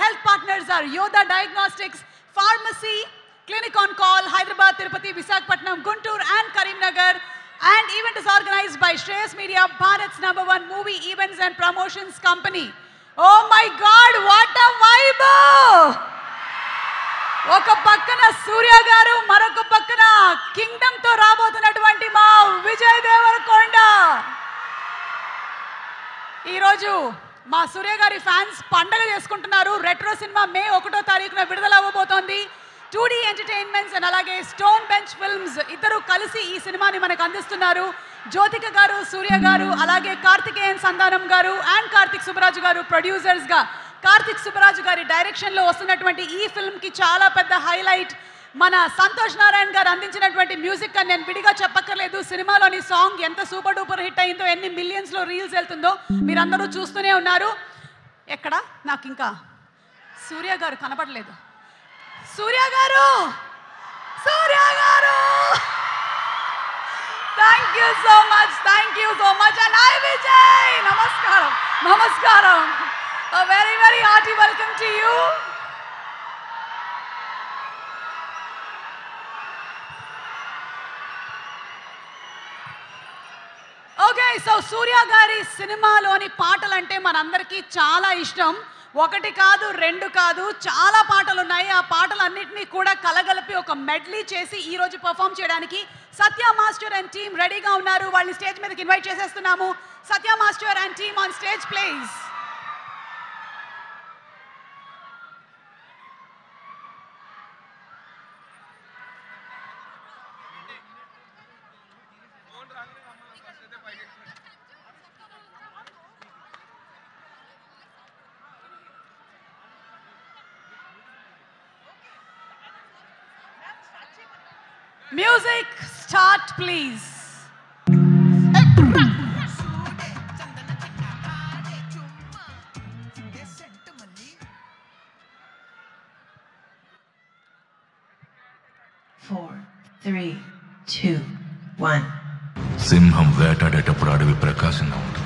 health partners are Yoda Diagnostics, Pharmacy, Clinic on Call, Hyderabad, Tirupati, Visakhapatnam, Guntur and Karimnagar. And event is organized by Shreyas Media, Bharat's #1 movie events and promotions company. Oh my God, what a vibe! ఒక పక్కన సూర్య గారు, మరొక పక్కన Kingdom తో రాబోతున్నటువంటి మా విజయ్ దేవరకొండ. ఈరోజు మా సూర్య గారి ఫ్యాన్స్ పండగ చేసుకుంటున్నారు. రెట్రో సినిమా మే 1వ తారీఖున విడుదల అవ్వబోతోంది. 2D ఎంటర్టైన్మెంట్స్ అండ్ అలాగే స్టోన్ బెంచ్ ఫిల్మ్స్ ఇద్దరు కలిసి ఈ సినిమాని మనకు అందిస్తున్నారు. జ్యోతిక గారు, సూర్య గారు, అలాగే కార్తికేయన్ సంధానం గారు అండ్ కార్తిక్ సుబ్బరాజు గారు ప్రొడ్యూసర్స్ గా. కార్తిక్ సుబ్బరాజు గారి డైరెక్షన్లో వస్తున్నటువంటి ఈ ఫిల్మ్కి చాలా పెద్ద హైలైట్ మన సంతోష్ నారాయణ గారు అందించినటువంటి మ్యూజిక్ అని నేను విడిగా చెప్పక్కర్లేదు. సినిమాలోని సాంగ్ ఎంత సూపర్ డూపర్ హిట్ అయిందో, ఎన్ని మిలియన్స్లో రీల్స్ వెళ్తుందో మీరందరూ చూస్తూనే ఉన్నారు. ఎక్కడ నాకు ఇంకా సూర్య గారు కనపడలేదు. సూర్య గారు, సూర్య గారు, thank you so much, thank you so much. And hi Vijay, నమస్కారం, నమస్కారం. A very, very hearty welcome to you. Okay, so Surya Gari సినిమాలోని పాటలంటే మనందరికీ చాలా ఇష్టం. ఒకటి కాదు, రెండు కాదు, చాలా పాటలు ఉన్నాయి. ఆ పాటలన్నింటినీ కూడా కలగలిపి ఒక మెడ్లీ చేసి ఈ రోజు పర్ఫామ్ చేయడానికి సత్య మాస్టర్ అండ్ టీమ్ రెడీగా ఉన్నారు. వాళ్ళని స్టేజ్ మీదకి ఇన్వైట్ చేసేస్తున్నాము. Satya master and team on stage please. Music start please. Four, three, two, one. సింహం వేటాడేటప్పుడు అడవి ప్రకాశంగా ఉంటుంది.